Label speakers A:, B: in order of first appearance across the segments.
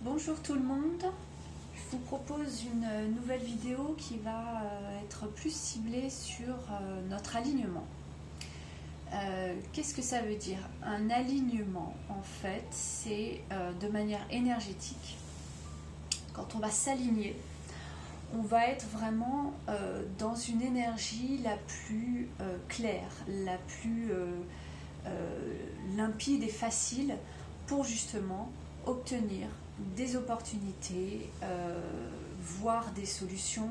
A: Bonjour tout le monde, je vous propose une nouvelle vidéo qui va être plus ciblée sur notre alignement. Qu'est-ce que ça veut dire? Un alignement, en fait, c'est de manière énergétique. Quand on va s'aligner, on va être vraiment dans une énergie la plus claire, la plus limpide et facile pour justement obtenir des opportunités, voir des solutions,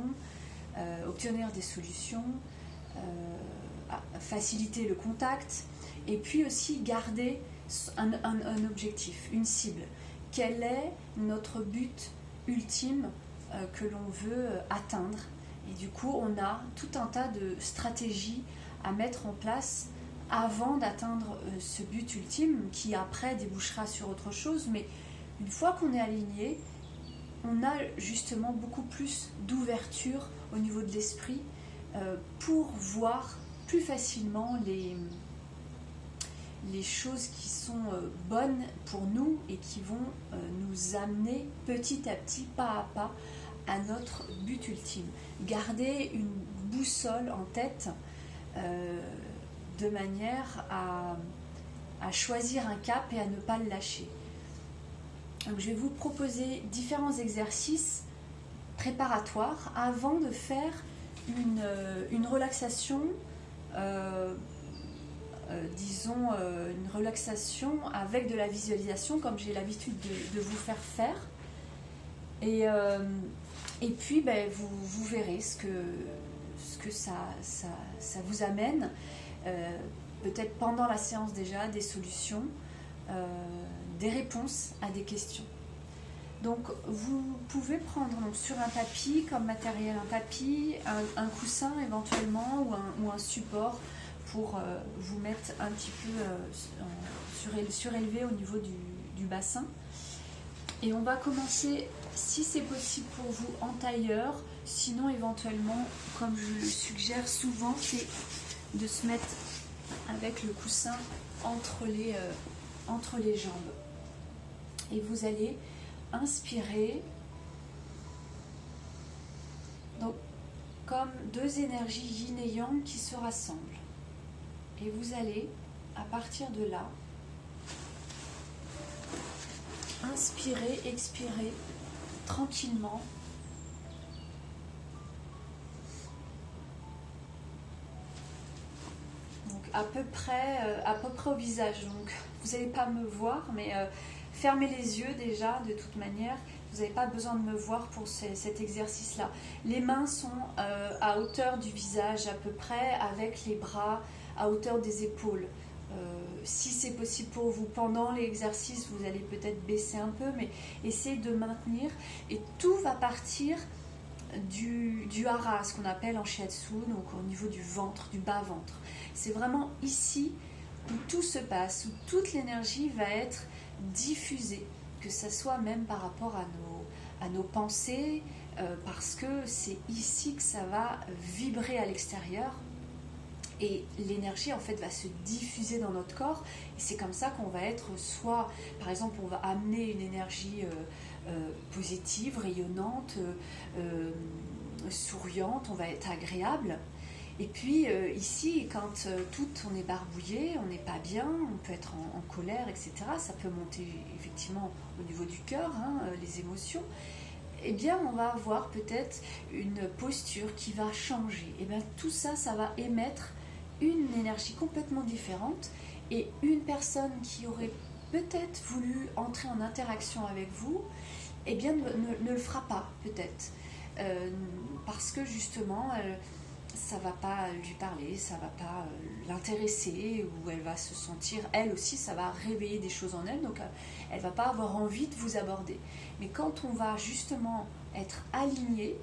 A: obtenir des solutions, faciliter le contact et puis aussi garder un objectif, une cible. Quel est notre but ultime que l'on veut atteindre? Et du coup, on a tout un tas de stratégies à mettre en place avant d'atteindre ce but ultime qui après débouchera sur autre chose. Mais une fois qu'on est aligné, on a justement beaucoup plus d'ouverture au niveau de l'esprit pour voir plus facilement les choses qui sont bonnes pour nous et qui vont nous amener petit à petit, pas à pas, à notre but ultime. Garder une boussole en tête de manière à choisir un cap et à ne pas le lâcher. Donc, je vais vous proposer différents exercices préparatoires avant de faire une relaxation, une relaxation avec de la visualisation comme j'ai l'habitude de vous faire. Et puis vous verrez ce que ça vous amène, peut-être pendant la séance déjà, des solutions, des réponses à des questions. Donc vous pouvez prendre sur un tapis comme matériel, un tapis, un coussin éventuellement ou un support pour vous mettre un petit peu surélevé au niveau du bassin. Et on va commencer, si c'est possible pour vous, en tailleur. Sinon, éventuellement, comme je le suggère souvent, c'est de se mettre avec le coussin entre les jambes. Et vous allez inspirer, donc comme deux énergies yin et yang qui se rassemblent. Et vous allez, à partir de là, inspirer, expirer tranquillement. Donc à peu près au visage. Donc vous n'allez pas me voir, mais fermez les yeux déjà de toute manière. Vous n'avez pas besoin de me voir pour cet exercice-là. Les mains sont à hauteur du visage à peu près, avec les bras à hauteur des épaules. Si c'est possible pour vous pendant l'exercice, vous allez peut-être baisser un peu, mais essayez de maintenir. Et tout va partir du hara, ce qu'on appelle en shiatsu, donc au niveau du ventre, du bas-ventre. C'est vraiment ici où tout se passe, où toute l'énergie va être diffusée, que ce soit même par rapport à nos pensées, parce que c'est ici que ça va vibrer à l'extérieur. Et l'énergie en fait va se diffuser dans notre corps et c'est comme ça qu'on va être soit, par exemple, on va amener une énergie positive, rayonnante, souriante, on va être agréable. Et puis ici, quand on est barbouillé, on n'est pas bien, on peut être en colère, etc. Ça peut monter effectivement au niveau du cœur, les émotions. Eh bien, on va avoir peut-être une posture qui va changer. Et bien, tout ça, ça va émettre une énergie complètement différente et une personne qui aurait peut-être voulu entrer en interaction avec vous, eh bien ne le fera pas peut-être parce que justement ça va pas lui parler, ça va pas l'intéresser ou elle va se sentir, elle aussi ça va réveiller des choses en elle, donc elle va pas avoir envie de vous aborder. Mais quand on va justement être aligné,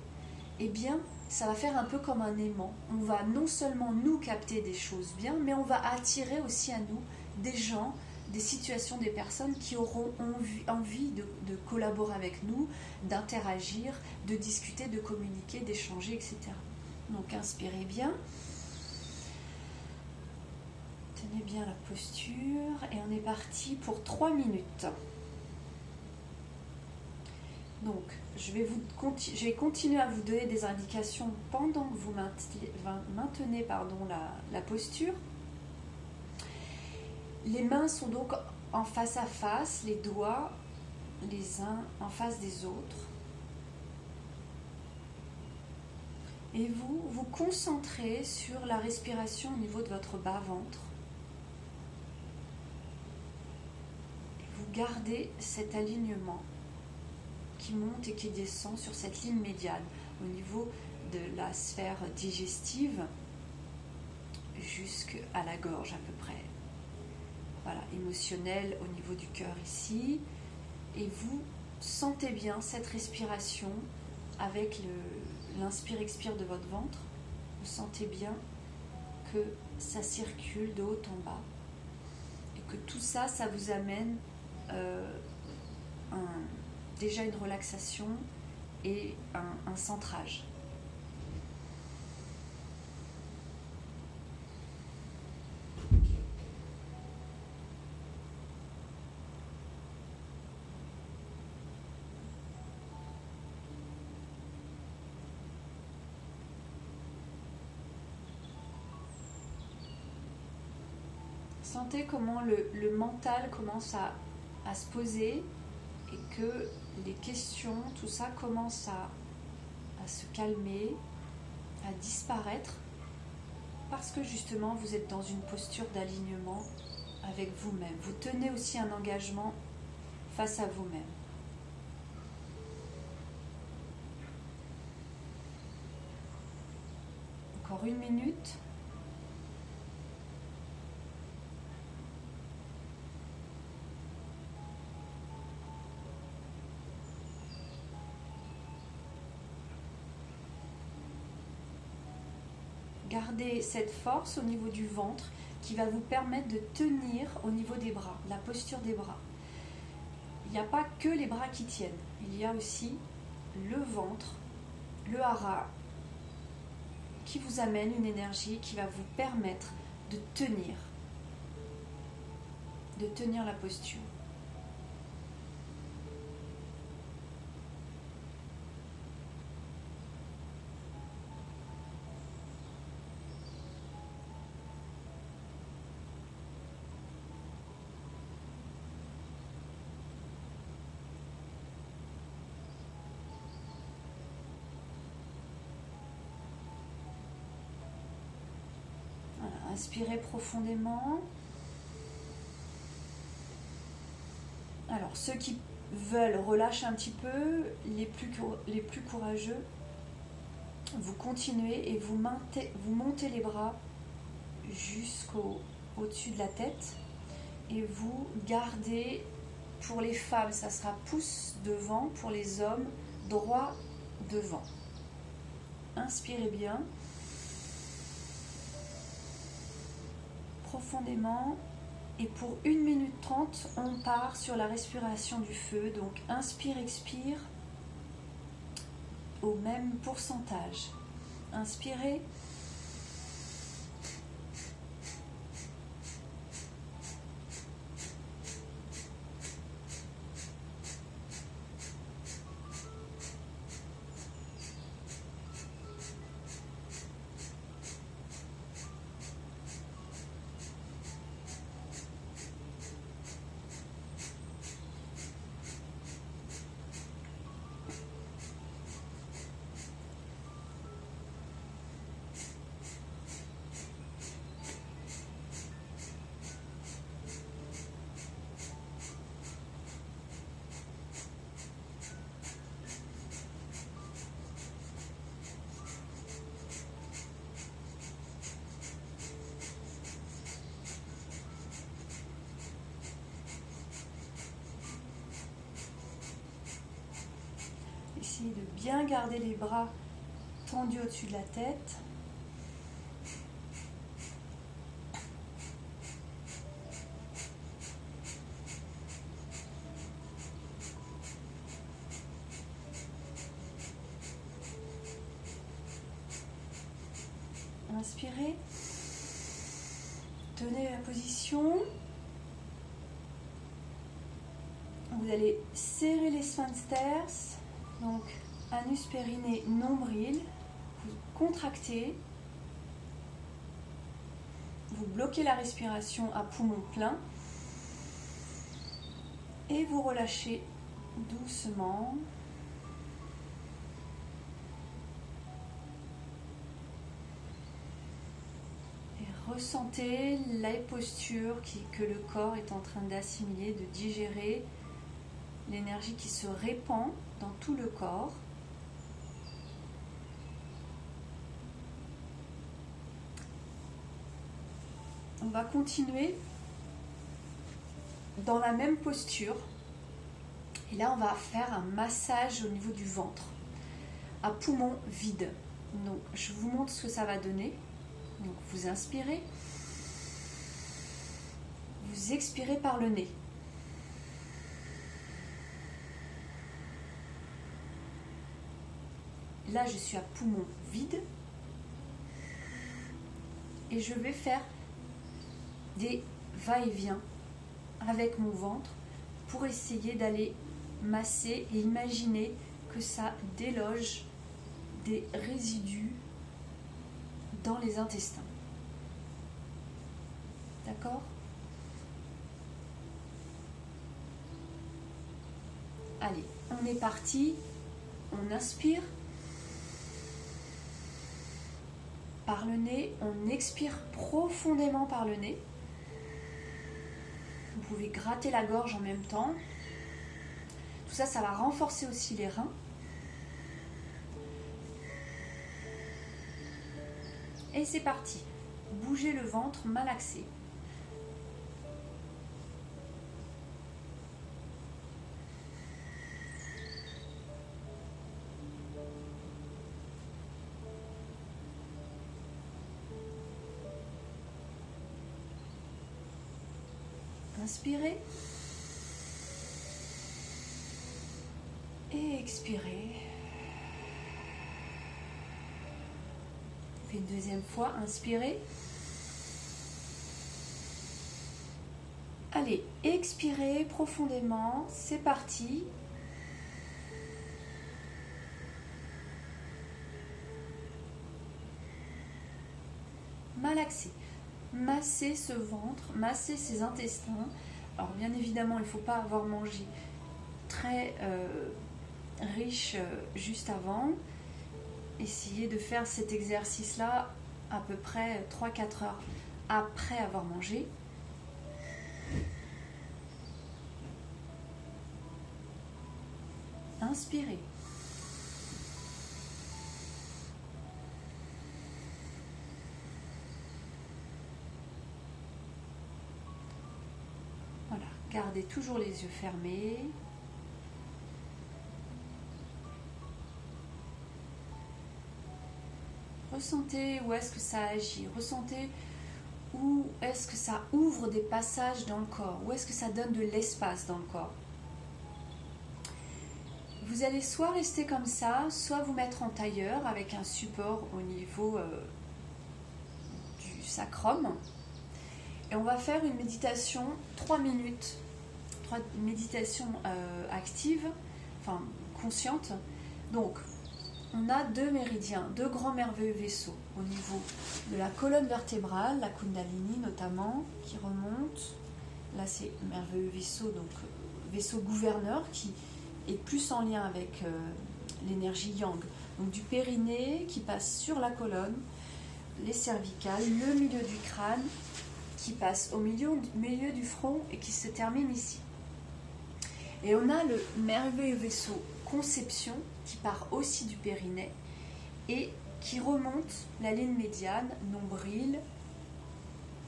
A: eh bien ça va faire un peu comme un aimant. On va non seulement nous capter des choses bien, mais on va attirer aussi à nous des gens, des situations, des personnes qui auront envie de collaborer avec nous, d'interagir, de discuter, de communiquer, d'échanger, etc. Donc inspirez bien. Tenez bien la posture et on est parti pour 3 minutes. Donc, je vais continuer à vous donner des indications pendant que vous maintenez la posture. Les mains sont donc en face à face, les doigts les uns en face des autres. Et vous vous concentrez sur la respiration au niveau de votre bas-ventre. Vous gardez cet alignement qui monte et qui descend sur cette ligne médiane au niveau de la sphère digestive jusqu'à la gorge à peu près. Voilà, émotionnel au niveau du cœur ici. Et vous sentez bien cette respiration avec l'inspire-expire de votre ventre. Vous sentez bien que ça circule de haut en bas. Et que tout ça, ça vous amène déjà une relaxation et un centrage. Sentez comment le mental commence à se poser et que les questions, tout ça commence à se calmer, à disparaître parce que justement vous êtes dans une posture d'alignement avec vous-même. Vous tenez aussi un engagement face à vous-même. Encore 1 minute. Gardez cette force au niveau du ventre qui va vous permettre de tenir au niveau des bras, la posture des bras. Il n'y a pas que les bras qui tiennent, il y a aussi le ventre, le hara, qui vous amène une énergie qui va vous permettre de tenir la posture. Inspirez profondément. Alors, ceux qui veulent relâcher un petit peu, les plus courageux, vous continuez et vous montez les bras jusqu'au-dessus de la tête et vous gardez, pour les femmes, ça sera pouce devant, pour les hommes, droit devant. Inspirez bien. Profondément et pour 1 minute 30 on part sur la respiration du feu, donc inspire, expire au même pourcentage. Inspirez, essayez de bien garder les bras tendus au-dessus de la tête. Inspirez, tenez la position. Vous allez serrer les sphincters, Donc, anus, périnée, nombril, vous contractez, vous bloquez la respiration à poumon plein et vous relâchez doucement. Et ressentez les postures que le corps est en train d'assimiler, de digérer, l'énergie qui se répand dans tout le corps. On va continuer dans la même posture. Et là, on va faire un massage au niveau du ventre, à poumon vide. Donc, je vous montre ce que ça va donner. Donc, vous inspirez. Vous expirez par le nez. Là, je suis à poumon vide. Et je vais faire des va-et-vient avec mon ventre pour essayer d'aller masser et imaginer que ça déloge des résidus dans les intestins. D'accord ? Allez, on est parti. On inspire par le nez, on expire profondément par le nez. Vous pouvez gratter la gorge en même temps. Tout ça, ça va renforcer aussi les reins. Et c'est parti. Bougez le ventre, malaxez. Inspirez. Et expirez. Fait une deuxième fois, inspirez. Allez, expirez profondément, c'est parti. Malaxez. Massez ce ventre, massez ses intestins. Alors bien évidemment, il ne faut pas avoir mangé très riche juste avant. Essayez de faire cet exercice-là à peu près 3-4 heures après avoir mangé. Inspirez. Voilà, gardez toujours les yeux fermés. Ressentez où est-ce que ça agit, ressentez où est-ce que ça ouvre des passages dans le corps, où est-ce que ça donne de l'espace dans le corps. Vous allez soit rester comme ça, soit vous mettre en tailleur avec un support au niveau du sacrum. Et on va faire une méditation 3 minutes, une méditation active, enfin consciente. Donc, on a 2 méridiens, 2 grands merveilleux vaisseaux au niveau de la colonne vertébrale, la Kundalini notamment, qui remonte. Là, c'est le merveilleux vaisseau, donc vaisseau gouverneur qui est plus en lien avec l'énergie yang. Donc du périnée qui passe sur la colonne, les cervicales, le milieu du crâne, qui passe au milieu du front et qui se termine ici. Et on a le merveilleux vaisseau conception qui part aussi du périnée et qui remonte la ligne médiane, nombril,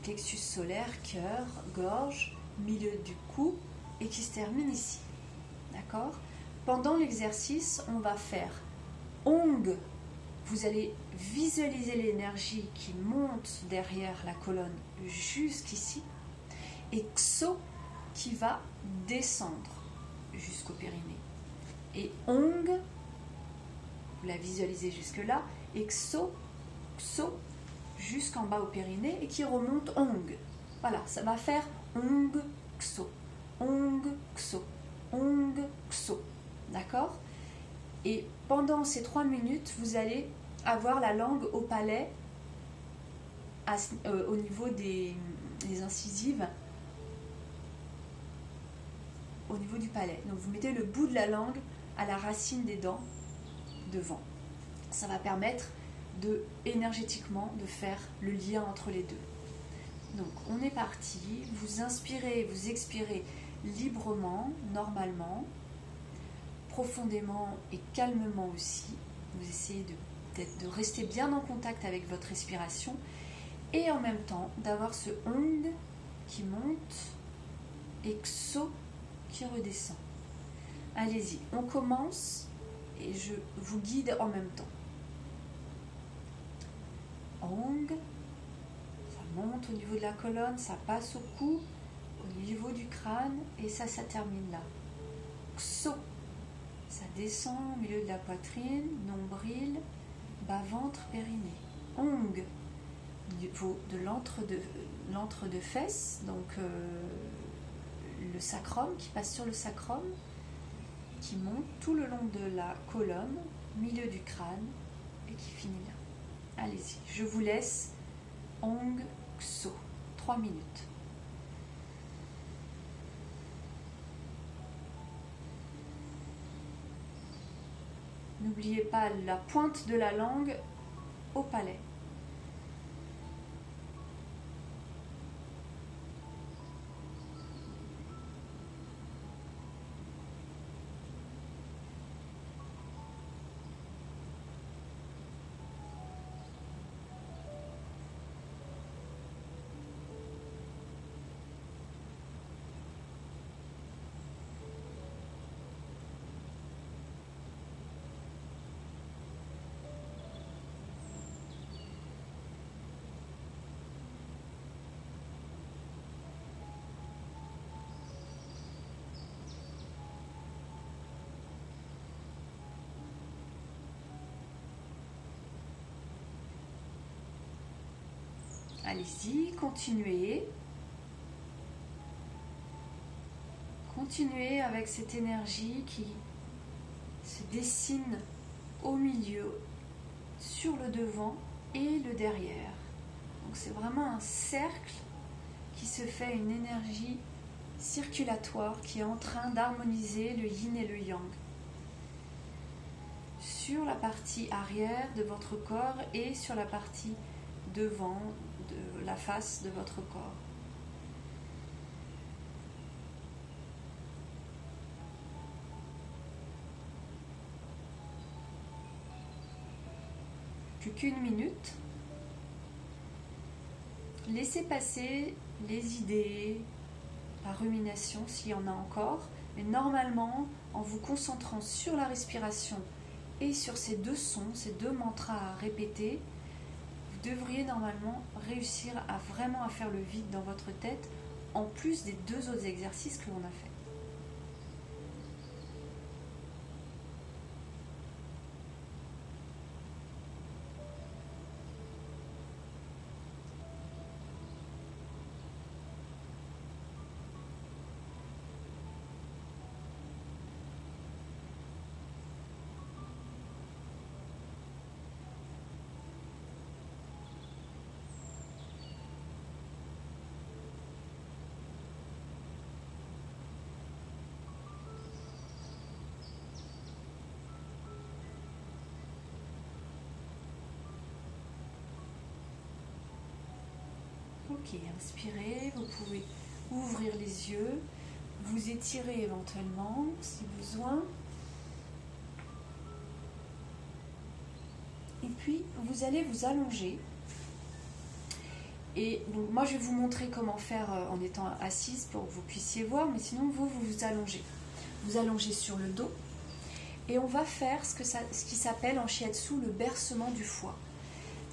A: plexus solaire, cœur, gorge, milieu du cou et qui se termine ici. D'accord ? Pendant l'exercice, on va faire Ong. Vous allez visualiser l'énergie qui monte derrière la colonne jusqu'ici et Xo qui va descendre jusqu'au périnée. Et Ong, vous la visualisez jusque-là, et Xo jusqu'en bas au périnée et qui remonte Ong. Voilà, ça va faire Ong, Xo, Ong, Xo, Ong, Xo. D'accord ? Et pendant ces 3 minutes, vous allez avoir la langue au palais, au niveau des incisives, au niveau du palais. Donc vous mettez le bout de la langue à la racine des dents devant. Ça va permettre énergétiquement de faire le lien entre les deux. Donc on est parti, vous inspirez, vous expirez librement, normalement, profondément et calmement aussi. Vous essayez de rester bien en contact avec votre respiration et en même temps d'avoir ce ong qui monte et XO qui redescend. Allez-y, on commence et je vous guide en même temps. Ong, ça monte au niveau de la colonne, ça passe au cou, au niveau du crâne et ça termine là. XO, ça descend au milieu de la poitrine, nombril, bas-ventre, périnée. Ong, au niveau de l'antre de fesses, donc le sacrum qui passe sur le sacrum, qui monte tout le long de la colonne, milieu du crâne et qui finit là. Allez-y, je vous laisse Ong XO, 3 minutes. N'oubliez pas la pointe de la langue au palais. Allez-y, continuez. Continuez avec cette énergie qui se dessine au milieu, sur le devant et le derrière. Donc c'est vraiment un cercle qui se fait, une énergie circulatoire qui est en train d'harmoniser le yin et le yang sur la partie arrière de votre corps et sur la partie devant de la face de votre corps. Plus qu'une minute. Laissez passer les idées, la rumination s'il y en a encore, mais normalement, en vous concentrant sur la respiration et sur ces deux sons, ces deux mantras à répéter, vous devriez normalement réussir à vraiment à faire le vide dans votre tête, en plus des 2 autres exercices que l'on a fait. Ok, inspirez, vous pouvez ouvrir les yeux, vous étirer éventuellement si besoin. Et puis, vous allez vous allonger. Et donc, moi, je vais vous montrer comment faire en étant assise pour que vous puissiez voir, mais sinon, vous vous allongez. Vous allongez sur le dos. Et on va faire ce qui s'appelle en shiatsu le bercement du foie.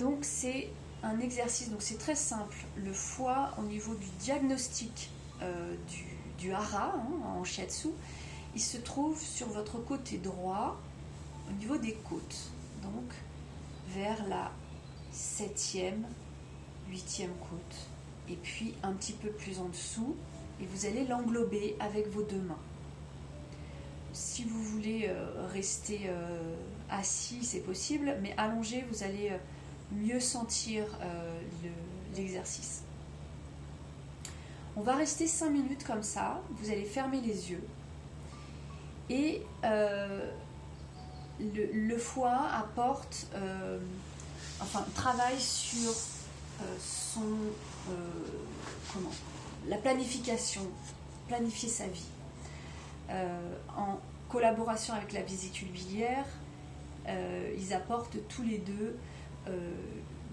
A: Donc, c'est un exercice, donc c'est très simple. Le foie, au niveau du diagnostic du hara, en shiatsu, il se trouve sur votre côté droit, au niveau des côtes. Donc, vers la 7e, 8e côte. Et puis, un petit peu plus en dessous, et vous allez l'englober avec vos 2 mains. si vous voulez rester assis, c'est possible, mais allongé, vous allez mieux sentir l'exercice. On va rester 5 minutes comme ça, vous allez fermer les yeux et le foie apporte, travaille sur la planification, planifier sa vie. En collaboration avec la vésicule biliaire, ils apportent tous les deux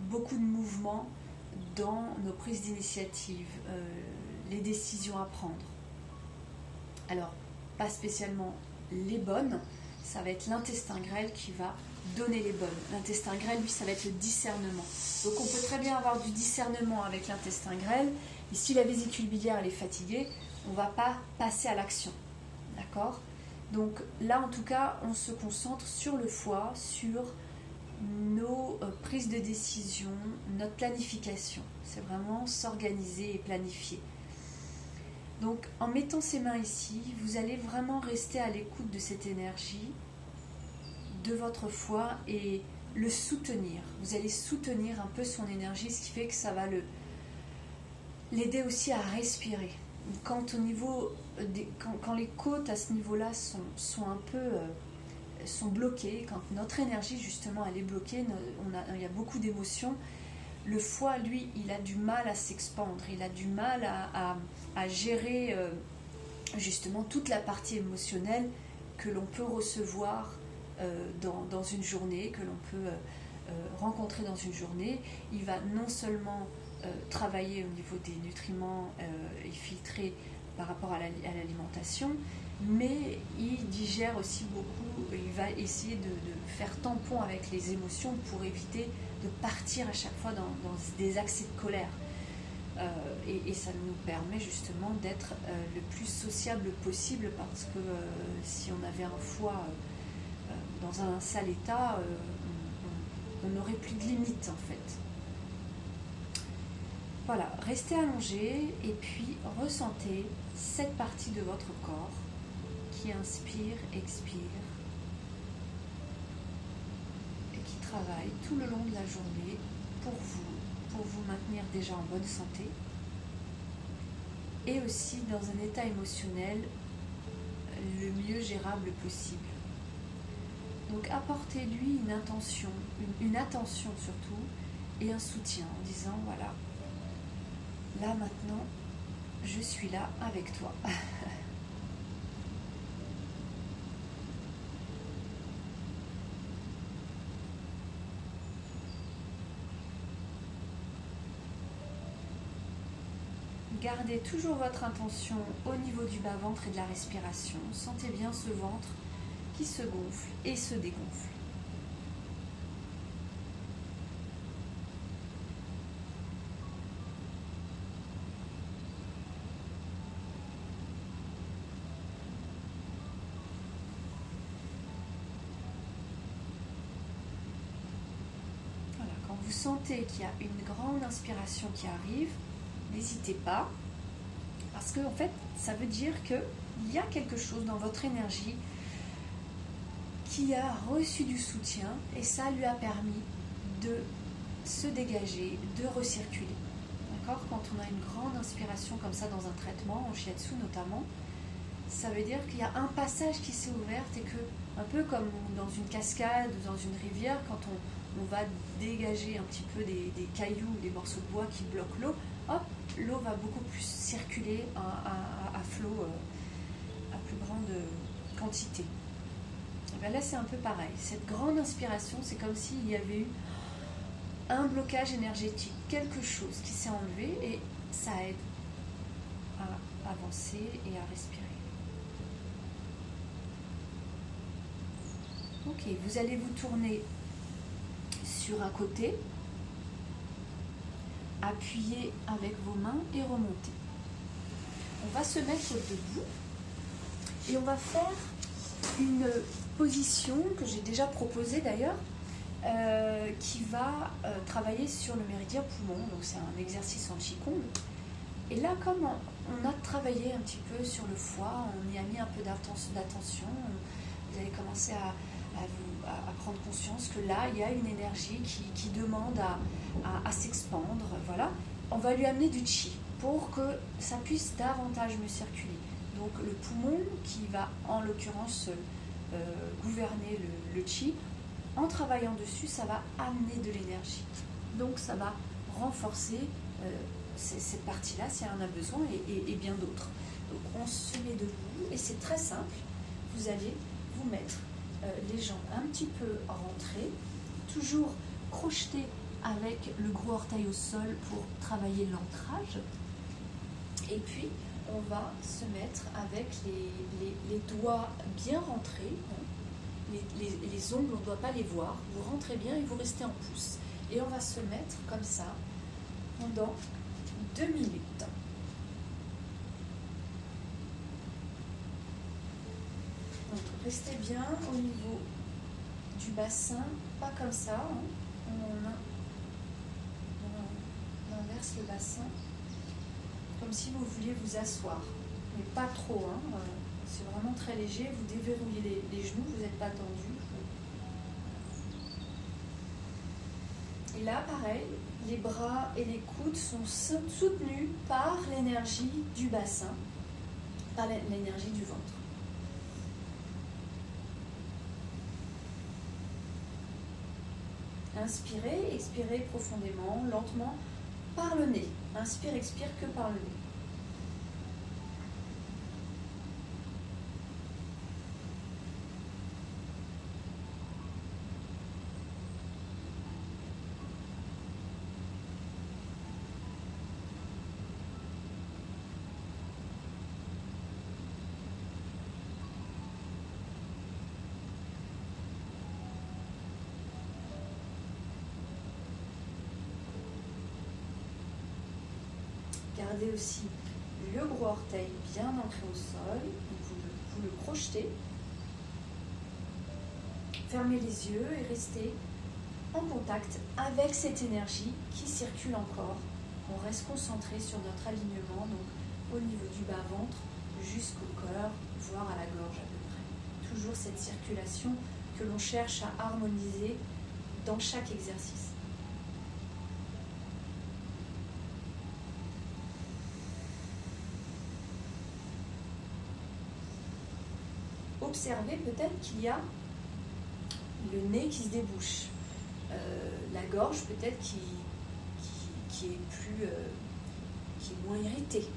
A: beaucoup de mouvements dans nos prises d'initiative, les décisions à prendre. Alors, pas spécialement les bonnes, ça va être l'intestin grêle qui va donner les bonnes. L'intestin grêle, lui, ça va être le discernement. Donc on peut très bien avoir du discernement avec l'intestin grêle, et si la vésicule biliaire elle est fatiguée, on ne va pas passer à l'action. D'accord ? Donc là, en tout cas, on se concentre sur le foie, sur nos prises de décision, notre planification. C'est vraiment s'organiser et planifier. Donc en mettant ses mains ici, vous allez vraiment rester à l'écoute de cette énergie, de votre foie et le soutenir. Vous allez soutenir un peu son énergie, ce qui fait que ça va l'aider aussi à respirer. Quand les côtes à ce niveau-là sont bloquées, quand notre énergie justement elle est bloquée, il y a beaucoup d'émotions, le foie lui il a du mal à s'expandre, il a du mal à gérer justement toute la partie émotionnelle que l'on peut recevoir dans une journée, que l'on peut rencontrer dans une journée. Il va non seulement travailler au niveau des nutriments et filtrer par rapport à l'alimentation, mais il digère aussi beaucoup, il va essayer de faire tampon avec les émotions pour éviter de partir à chaque fois dans des accès de colère. Et ça nous permet justement d'être le plus sociable possible, parce que si on avait un foie dans un sale état, on n'aurait plus de limites en fait. Voilà, restez allongé et puis ressentez cette partie de votre corps qui inspire, expire et qui travaille tout le long de la journée pour vous maintenir déjà en bonne santé et aussi dans un état émotionnel le mieux gérable possible. Donc apportez-lui une attention surtout et un soutien en disant voilà, là maintenant je suis là avec toi. Gardez toujours votre intention au niveau du bas-ventre et de la respiration. Sentez bien ce ventre qui se gonfle et se dégonfle. Voilà, quand vous sentez qu'il y a une grande inspiration qui arrive, n'hésitez pas, parce que en fait, ça veut dire qu'il y a quelque chose dans votre énergie qui a reçu du soutien et ça lui a permis de se dégager, de recirculer. D'accord ? Quand on a une grande inspiration comme ça dans un traitement, en shiatsu notamment, ça veut dire qu'il y a un passage qui s'est ouvert et que, un peu comme dans une cascade ou dans une rivière, quand on va dégager un petit peu des cailloux ou des morceaux de bois qui bloquent l'eau, hop, l'eau va beaucoup plus circuler à flot, à plus grande quantité. Et bien là, c'est un peu pareil. Cette grande inspiration, c'est comme s'il y avait eu un blocage énergétique, quelque chose qui s'est enlevé, et ça aide à avancer et à respirer. Ok, vous allez vous tourner sur un côté, appuyer avec vos mains et remonter. On va se mettre debout et on va faire une position que j'ai déjà proposée d'ailleurs, qui va travailler sur le méridien poumon. Donc c'est un exercice en Qigong Et là, comme on a travaillé un petit peu sur le foie, on y a mis un peu d'attention, vous allez commencer à prendre conscience que là, il y a une énergie qui demande à s'expandre. Voilà. On va lui amener du chi pour que ça puisse davantage mieux circuler. Donc le poumon qui va en l'occurrence gouverner le chi, en travaillant dessus, ça va amener de l'énergie. Donc ça va renforcer cette partie-là si on en a besoin et bien d'autres. Donc on se met debout et c'est très simple. Vous allez vous mettre les jambes un petit peu rentrées, toujours crocheter avec le gros orteil au sol pour travailler l'ancrage. Et puis on va se mettre avec les doigts bien rentrés. Les ongles, on ne doit pas les voir. Vous rentrez bien et vous restez en pouce. Et on va se mettre comme ça pendant 2 minutes. Donc restez bien au niveau du bassin, pas comme ça. On inverse le bassin, comme si vous vouliez vous asseoir. Mais pas trop, hein. C'est vraiment très léger. Vous déverrouillez les genoux, vous n'êtes pas tendu. Et là, pareil, les bras et les coudes sont soutenus par l'énergie du bassin, par l'énergie du ventre. Inspirez, expirez profondément, lentement, par le nez. Inspire, expire que par le nez. Gardez aussi le gros orteil bien ancré au sol, vous le projetez. Fermez les yeux et restez en contact avec cette énergie qui circule encore. On reste concentré sur notre alignement, donc au niveau du bas-ventre jusqu'au cœur, voire à la gorge à peu près. Toujours cette circulation que l'on cherche à harmoniser dans chaque exercice. Observez peut-être qu'il y a le nez qui se débouche, la gorge peut-être qui est moins irritée,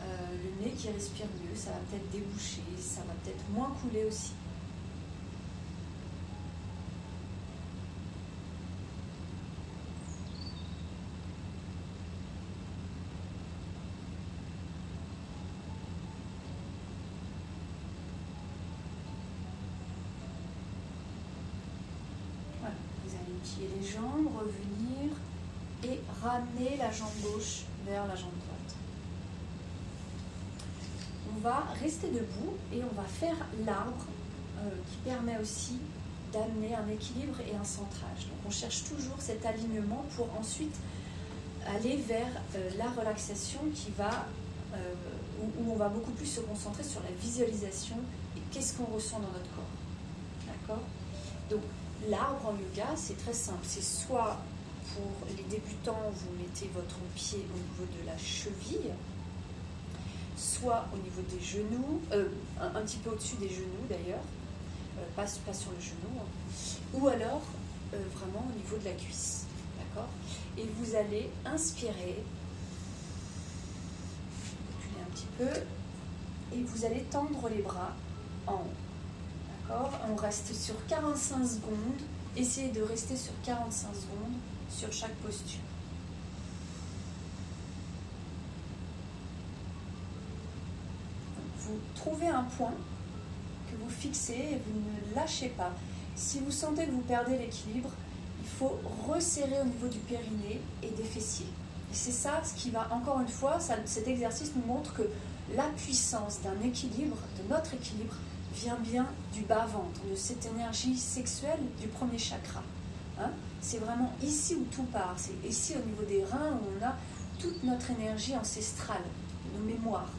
A: le nez qui respire mieux, ça va peut-être déboucher, ça va peut-être moins couler aussi. Les jambes, revenir et ramener la jambe gauche vers la jambe droite. On va rester debout et on va faire l'arbre qui permet aussi d'amener un équilibre et un centrage. Donc on cherche toujours cet alignement pour ensuite aller vers la relaxation qui va, où on va beaucoup plus se concentrer sur la visualisation et qu'est-ce qu'on ressent dans notre corps. D'accord ? Donc, l'arbre en yoga, c'est très simple. C'est soit pour les débutants, vous mettez votre pied au niveau de la cheville, soit au niveau des genoux, un petit peu au-dessus des genoux d'ailleurs, pas sur le genou, hein, ou alors vraiment au niveau de la cuisse. D'accord ? Et vous allez inspirer, reculer un petit peu, et vous allez tendre les bras en haut. On reste sur 45 secondes. Essayez de rester sur 45 secondes sur chaque posture. Vous trouvez un point que vous fixez et vous ne lâchez pas. Si vous sentez que vous perdez l'équilibre, il faut resserrer au niveau du périnée et des fessiers. Et c'est ça ce qui va, encore une fois, cet exercice nous montre que la puissance d'un équilibre, de notre équilibre, vient bien du bas-ventre, de cette énergie sexuelle du premier chakra. Hein, c'est vraiment ici où tout part. C'est ici au niveau des reins où on a toute notre énergie ancestrale, nos mémoires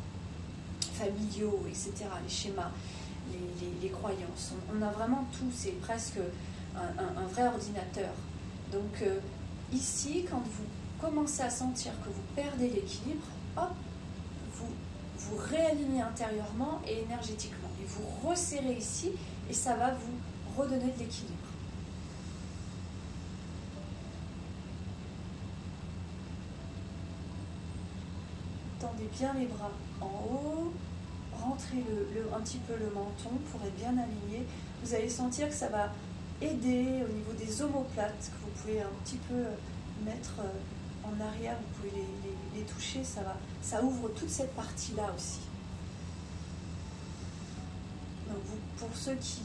A: familiaux, etc., les schémas, les croyances. On a vraiment tout, c'est presque un vrai ordinateur. Donc ici, quand vous commencez à sentir que vous perdez l'équilibre, hop, vous réalignez intérieurement et énergétiquement. Et vous resserrez ici et ça va vous redonner de l'équilibre. Tendez bien les bras en haut, rentrez un petit peu le menton pour être bien aligné. Vous allez sentir que ça va aider au niveau des omoplates, que vous pouvez un petit peu mettre en arrière, vous pouvez les toucher, ça ouvre toute cette partie-là aussi. Donc pour ceux qui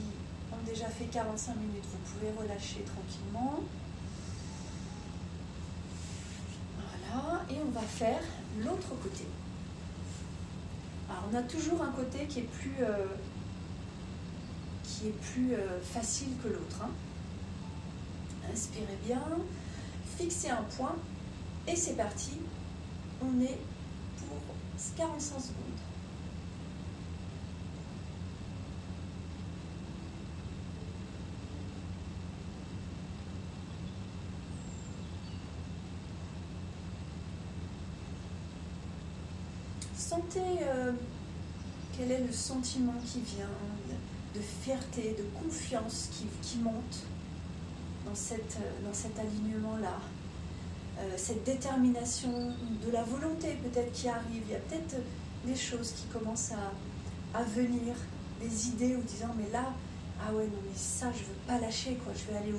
A: ont déjà fait 45 minutes, vous pouvez relâcher tranquillement. Voilà, et on va faire l'autre côté. Alors on a toujours un côté qui est plus facile que l'autre. Hein. Inspirez bien, fixez un point et c'est parti. On est pour 45 secondes. Sentez quel est le sentiment qui vient de fierté, de confiance qui monte dans cet alignement-là. Cette détermination, de la volonté peut-être qui arrive. Il y a peut-être des choses qui commencent à venir, des idées ou disant mais là, ah ouais non mais ça je veux pas lâcher quoi, je vais aller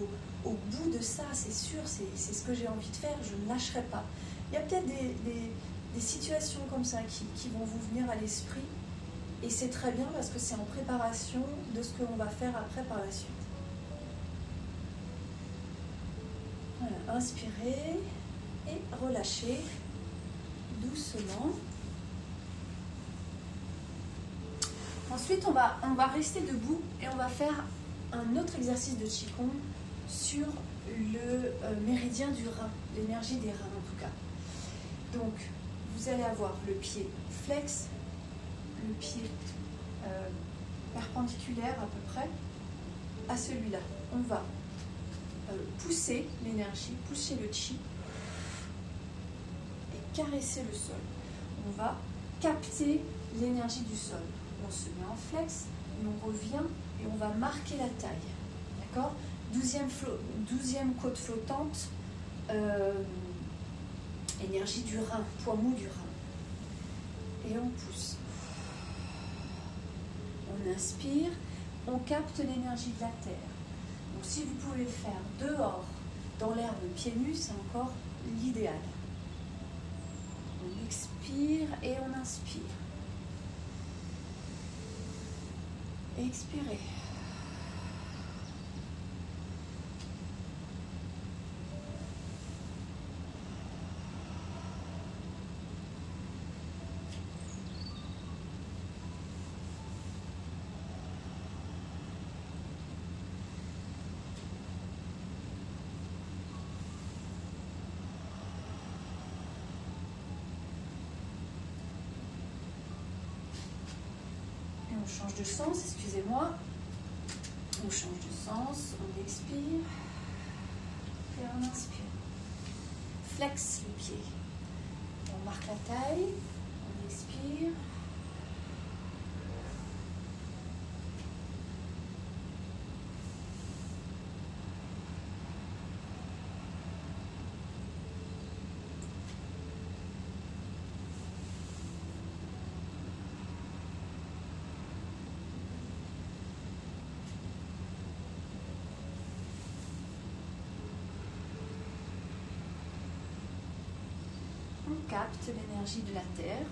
A: au bout de ça, c'est sûr, c'est ce que j'ai envie de faire, je ne lâcherai pas. Il y a peut-être des situations comme ça qui vont vous venir à l'esprit et c'est très bien parce que c'est en préparation de ce que l'on va faire après par la suite. Voilà, inspirez et relâchez doucement. Ensuite, on va rester debout et on va faire un autre exercice de Qigong sur le méridien du rein, l'énergie des reins en tout cas. Donc, vous allez avoir le pied flex, le pied perpendiculaire à peu près à celui-là. On va pousser l'énergie, pousser le chi et caresser le sol. On va capter l'énergie du sol. On se met en flex et on revient et on va marquer la taille. D'accord ? 12e côte flottante, énergie du rein, poids mou du rein. Et on pousse. On inspire, on capte l'énergie de la terre. Donc si vous pouvez le faire dehors, dans l'herbe, pieds nus, c'est encore l'idéal. On expire et on inspire. Expirez. On change de sens, excusez-moi. On change de sens, on expire et on inspire. Flex le pied. On marque la taille, on expire. On capte l'énergie de la terre.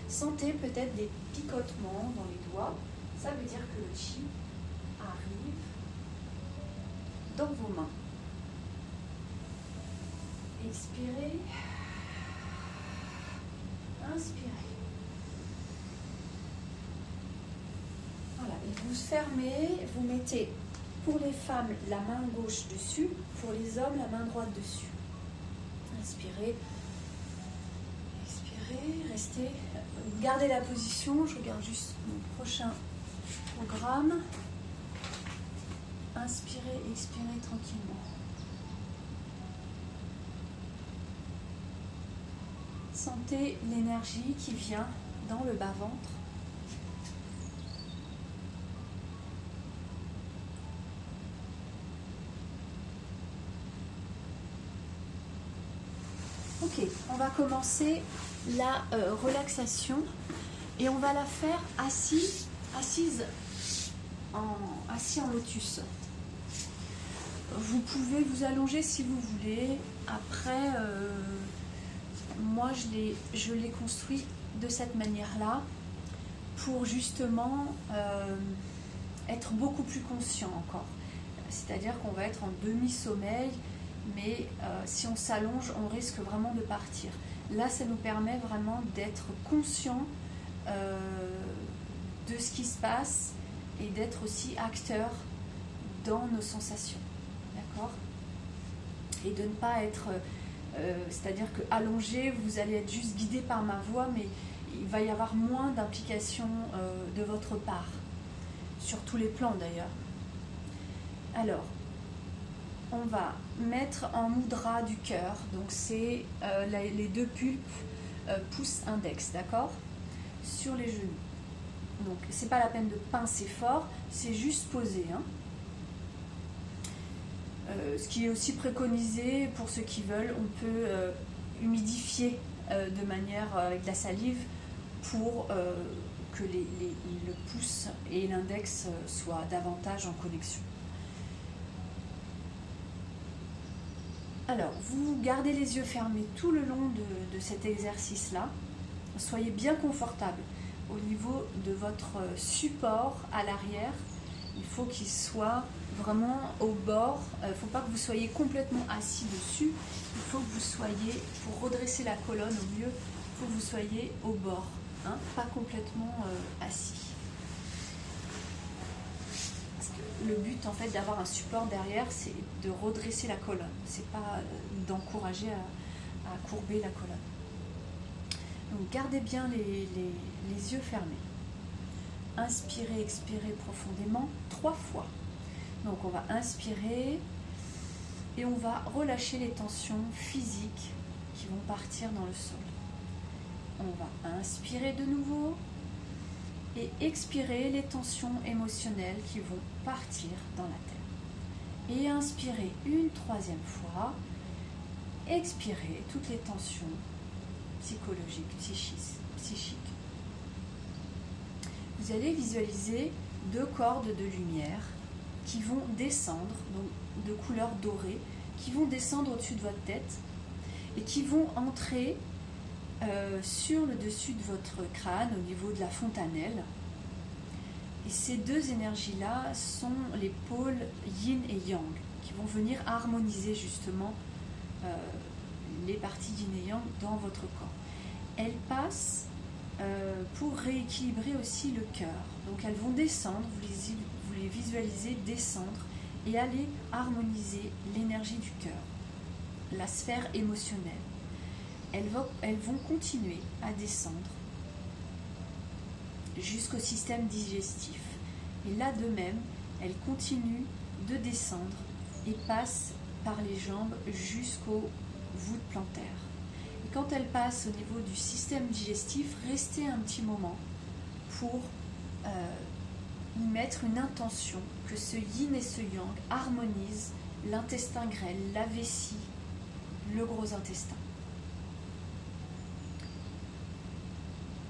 A: Sentez peut-être des picotements dans les doigts. Ça veut dire que le chi arrive dans vos mains. Expirez. Inspirez. Voilà, et vous fermez, vous mettez pour les femmes la main gauche dessus, pour les hommes la main droite dessus. Inspirez. inspirez, restez, gardez la position, je regarde juste mon prochain programme. Inspirez, expirez tranquillement. Sentez l'énergie qui vient dans le bas-ventre. Ok, on va commencer la relaxation et on va la faire assis en lotus. Vous pouvez vous allonger si vous voulez. Après, moi je l'ai construit de cette manière-là pour justement être beaucoup plus conscient encore. C'est-à-dire qu'on va être en demi-sommeil, mais si on s'allonge, on risque vraiment de partir. Là, ça nous permet vraiment d'être conscient de ce qui se passe et d'être aussi acteur dans nos sensations. D'accord ? Et de ne pas être... c'est-à-dire qu'allongé, vous allez être juste guidé par ma voix, mais il va y avoir moins d'implication de votre part, sur tous les plans d'ailleurs. Alors, on va mettre en mudra du cœur, donc c'est les deux pulpes pouce index, d'accord, sur les genoux. Donc c'est pas la peine de pincer fort, c'est juste poser. Hein. Ce qui est aussi préconisé pour ceux qui veulent, on peut humidifier de manière avec de la salive pour que le pouce et l'index soient davantage en connexion. Alors, vous gardez les yeux fermés tout le long de cet exercice-là. Soyez bien confortable au niveau de votre support à l'arrière. Il faut qu'il soit vraiment au bord. Il ne faut pas que vous soyez complètement assis dessus. Il faut que vous soyez, pour redresser la colonne au mieux, il faut que vous soyez au bord, hein, pas complètement assis. Le but en fait d'avoir un support derrière, c'est de redresser la colonne, c'est pas d'encourager à courber la colonne. Donc gardez bien les yeux fermés. Inspirez, expirez profondément 3 fois. Donc on va inspirer et on va relâcher les tensions physiques qui vont partir dans le sol. On va inspirer de nouveau et expirer les tensions émotionnelles qui vont partir dans la terre. Et inspirez une 3e fois, expirez toutes les tensions psychologiques, psychiques. Vous allez visualiser 2 cordes de lumière qui vont descendre, donc de couleur dorée, qui vont descendre au-dessus de votre tête et qui vont entrer sur le dessus de votre crâne, au niveau de la fontanelle. Et ces 2 énergies-là sont les pôles yin et yang, qui vont venir harmoniser justement les parties yin et yang dans votre corps. Elles passent pour rééquilibrer aussi le cœur. Donc elles vont descendre, vous les visualisez descendre et aller harmoniser l'énergie du cœur, la sphère émotionnelle. Elles vont continuer à descendre jusqu'au système digestif. Et là de même, elles continuent de descendre et passent par les jambes jusqu'aux voûtes plantaires. Et quand elles passent au niveau du système digestif, restez un petit moment pour y mettre une intention que ce yin et ce yang harmonisent l'intestin grêle, la vessie, le gros intestin.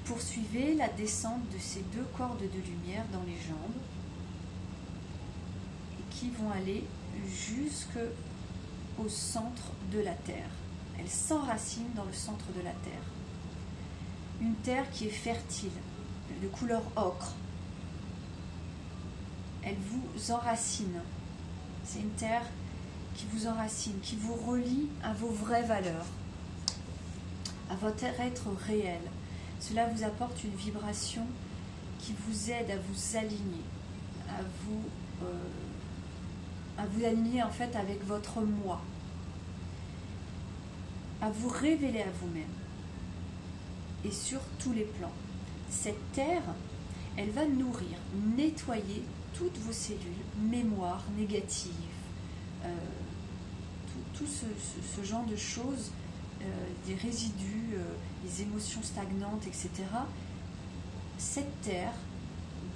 A: Poursuivez la descente de ces 2 cordes de lumière dans les jambes et qui vont aller jusqu'au centre de la Terre. Elles s'enracinent dans le centre de la Terre. Une terre qui est fertile, de couleur ocre. Elle vous enracine. C'est une terre qui vous enracine, qui vous relie à vos vraies valeurs, à votre être réel. Cela vous apporte une vibration qui vous aide à vous aligner, à vous aligner en fait avec votre moi, à vous révéler à vous-même. et sur tous les plans. Cette terre, elle va nourrir, nettoyer toutes vos cellules, mémoire négative, tout ce genre de choses, des résidus, les émotions stagnantes, etc. Cette terre,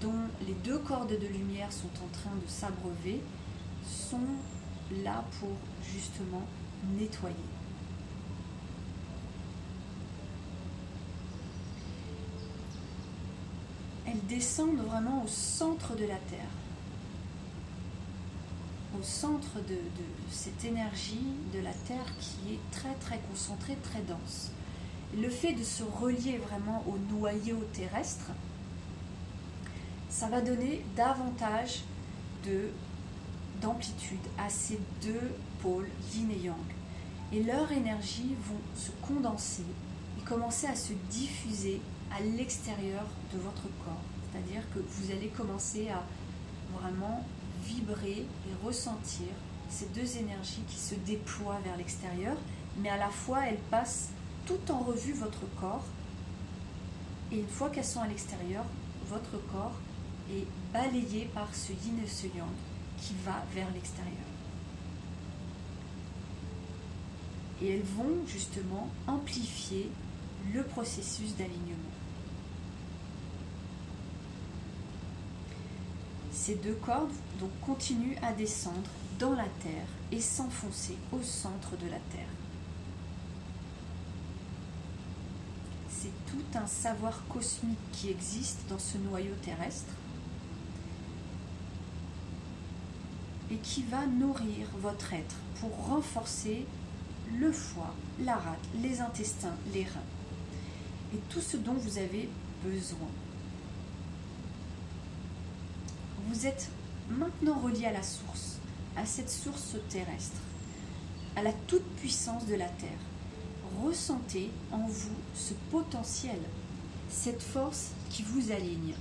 A: dont les deux cordes de lumière sont en train de s'abreuver, sont là pour justement nettoyer. Elles descendent vraiment au centre de la Terre, au centre de cette énergie de la Terre qui est très très concentrée, très dense. Le fait de se relier vraiment au noyau terrestre, ça va donner davantage d'amplitude à ces deux pôles, yin et yang. Et leurs énergies vont se condenser et commencer à se diffuser à l'extérieur de votre corps. C'est-à-dire que vous allez commencer à vraiment vibrer et ressentir ces deux énergies qui se déploient vers l'extérieur, mais à la fois elles passent tout en revue votre corps, et une fois qu'elles sont à l'extérieur, votre corps est balayé par ce yin et ce yang qui va vers l'extérieur. Et elles vont justement amplifier le processus d'alignement. Ces deux cordes donc continuent à descendre dans la Terre et s'enfoncer au centre de la Terre. C'est tout un savoir cosmique qui existe dans ce noyau terrestre et qui va nourrir votre être pour renforcer le foie, la rate, les intestins, les reins et tout ce dont vous avez besoin. Vous êtes maintenant relié à la source, à cette source terrestre, à la toute-puissance de la Terre. Ressentez en vous ce potentiel, cette force qui vous aligne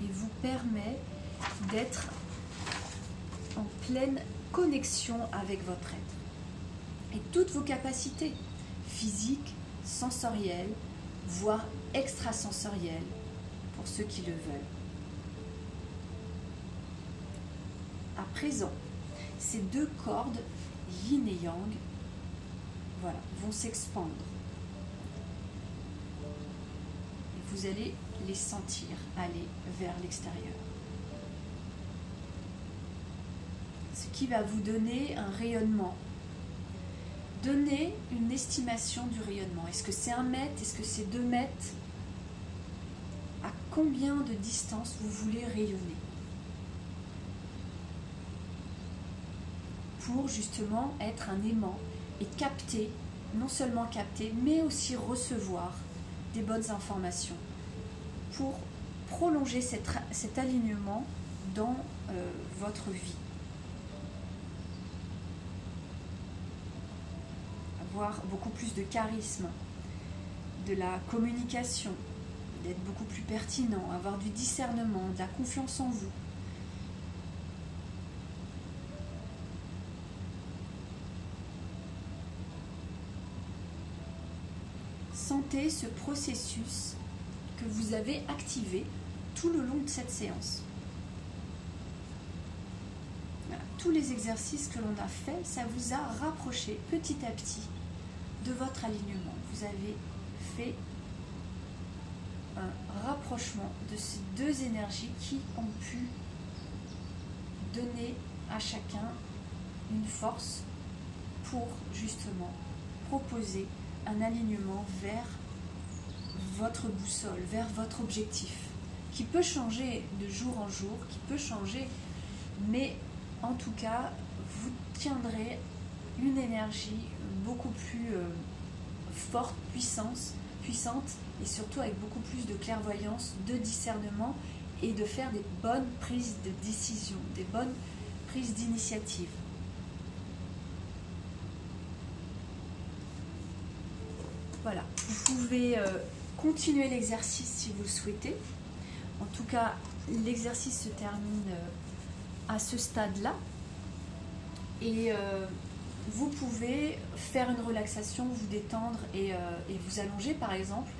A: et vous permet d'être en pleine connexion avec votre être. Et toutes vos capacités physiques, sensorielles, voire extrasensorielles, pour ceux qui le veulent. À présent, ces deux cordes, yin et yang, voilà, vont s'expandre. Et vous allez les sentir aller vers l'extérieur. Ce qui va vous donner un rayonnement. Donnez une estimation du rayonnement. Est-ce que c'est 1 mètre? Est-ce que c'est 2 mètres? À combien de distance vous voulez rayonner? Pour justement être un aimant et capter, non seulement capter, mais aussi recevoir des bonnes informations pour prolonger cet alignement dans votre vie. Avoir beaucoup plus de charisme, de la communication, d'être beaucoup plus pertinent, avoir du discernement, de la confiance en vous. Sentez ce processus que vous avez activé tout le long de cette séance. Voilà. Tous les exercices que l'on a fait, ça vous a rapproché petit à petit de votre alignement. Vous avez fait un rapprochement de ces deux énergies qui ont pu donner à chacun une force pour justement proposer un alignement vers votre boussole, vers votre objectif, qui peut changer de jour en jour, qui peut changer, mais en tout cas, vous tiendrez une énergie beaucoup plus forte, puissante, et surtout avec beaucoup plus de clairvoyance, de discernement, et de faire des bonnes prises de décision, des bonnes prises d'initiative. Voilà, vous pouvez continuer l'exercice si vous le souhaitez. En tout cas, l'exercice se termine à ce stade-là. Et vous pouvez faire une relaxation, vous détendre et vous allonger par exemple.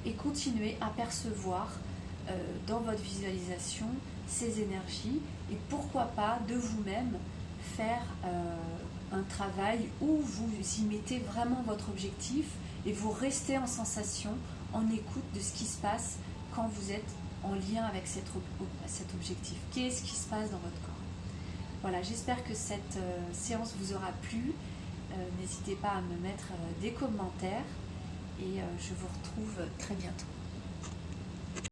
A: et continuez à percevoir dans votre visualisation ces énergies et pourquoi pas de vous-même faire un travail où vous y mettez vraiment votre objectif et vous restez en sensation, en écoute de ce qui se passe quand vous êtes en lien avec cet objectif. Qu'est-ce qui se passe dans votre corps? Voilà, j'espère que cette séance vous aura plu. N'hésitez pas à me mettre des commentaires et je vous retrouve très bientôt.